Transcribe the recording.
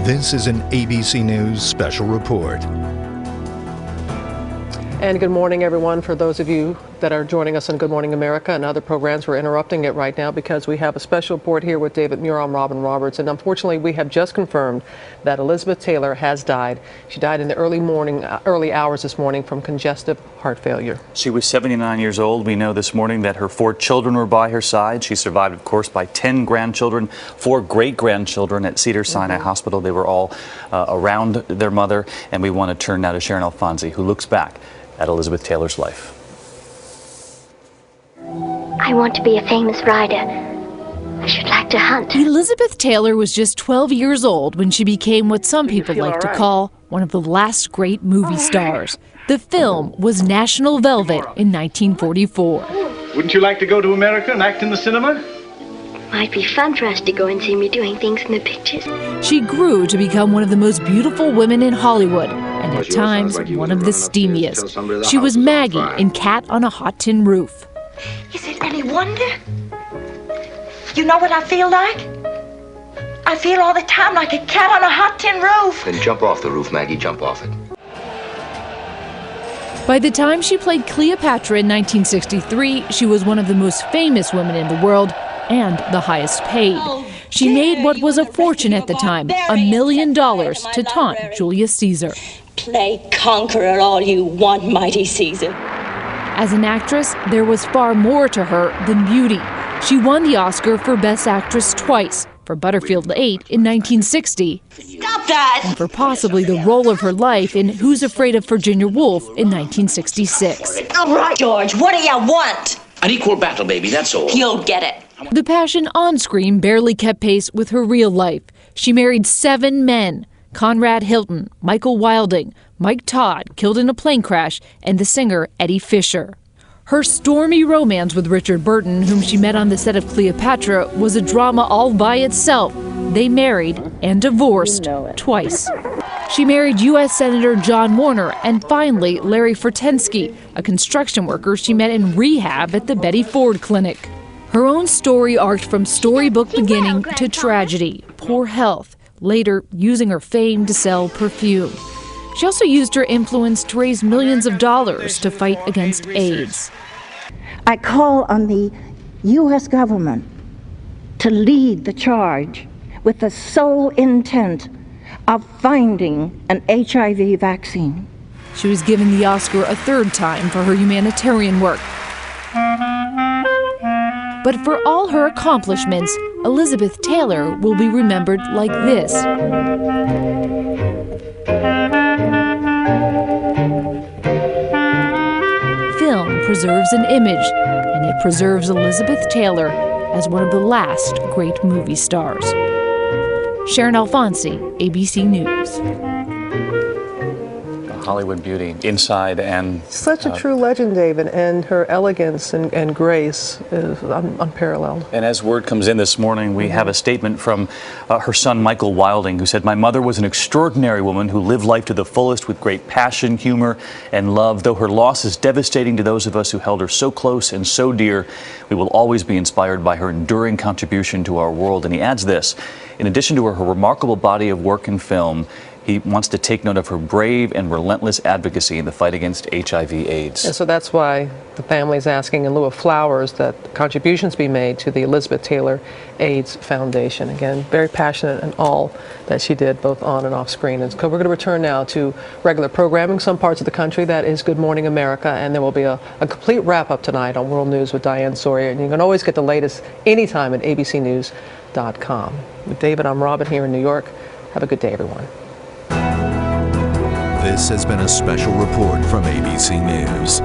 This is an ABC News special report. And good morning, everyone. For those of you that are joining us on Good Morning America and other programs, we're interrupting it right now because we have a special report here with David Muir. I'm Robin Roberts, and unfortunately, we have just confirmed that Elizabeth Taylor has died. She died in the early hours this morning from congestive heart failure. She was 79 years old. We know this morning that her 4 children were by her side. She survived, of course, by 10 grandchildren, 4 great-grandchildren at Cedars-Sinai Hospital. They were all around their mother, and we want to turn now to Sharon Alfonsi, who looks back at Elizabeth Taylor's life. I want to be a famous rider. I should like to hunt. Elizabeth Taylor was just 12 years old when she became what some people like to call one of the last great movie stars. The film was National Velvet in 1944. Wouldn't you like to go to America and act in the cinema? Might be fun for us to go and see me doing things in the pictures. She grew to become one of the most beautiful women in Hollywood, and at times one of the steamiest. She was Maggie in Cat on a Hot Tin Roof. Is it any wonder? You know what I feel like? I feel all the time like a cat on a hot tin roof. Then jump off the roof, Maggie, jump off it. By the time she played Cleopatra in 1963, she was one of the most famous women in the world and the highest paid. She made what was a fortune at the time, $1 million to taunt Julius Caesar. Play conqueror all you want, mighty Caesar. As an actress, there was far more to her than beauty. She won the Oscar for Best Actress twice, for Butterfield 8 in 1960. Stop that! And for possibly the role of her life in Who's Afraid of Virginia Woolf in 1966. All right, George, what do you want? An equal battle, baby, that's all. You'll get it. The passion on screen barely kept pace with her real life. She married 7 men: Conrad Hilton, Michael Wilding, Mike Todd, killed in a plane crash, and the singer Eddie Fisher. Her stormy romance with Richard Burton, whom she met on the set of Cleopatra, was a drama all by itself. They married and divorced twice. She married U.S. Senator John Warner and finally Larry Fortensky, a construction worker she met in rehab at the Betty Ford Clinic. Her own story arced from storybook beginning to tragedy, poor health, later using her fame to sell perfume. She also used her influence to raise millions of dollars to fight against AIDS. I call on the U.S. government to lead the charge with the sole intent of finding an HIV vaccine. She was given the Oscar a 3rd time for her humanitarian work. But for all her accomplishments, Elizabeth Taylor will be remembered like this. Film preserves an image, and it preserves Elizabeth Taylor as one of the last great movie stars. Sharon Alfonsi, ABC News. Hollywood beauty, inside and... Such a true legend, David, and her elegance and grace is unparalleled. And as word comes in this morning, we have a statement from her son, Michael Wilding, who said, "My mother was an extraordinary woman who lived life to the fullest with great passion, humor, and love. Though her loss is devastating to those of us who held her so close and so dear, we will always be inspired by her enduring contribution to our world." And he adds this: in addition to her remarkable body of work in film, he wants to take note of her brave and relentless advocacy in the fight against HIV/AIDS. And so that's why the family is asking, in lieu of flowers, that contributions be made to the Elizabeth Taylor AIDS Foundation. Again, very passionate in all that she did, both on and off screen. And so we're going to return now to regular programming. Some parts of the country, that is Good Morning America, and there will be a complete wrap-up tonight on World News with Diane Sawyer. And you can always get the latest anytime at abcnews.com. With David, I'm Robin here in New York. Have a good day, everyone. This has been a special report from ABC News.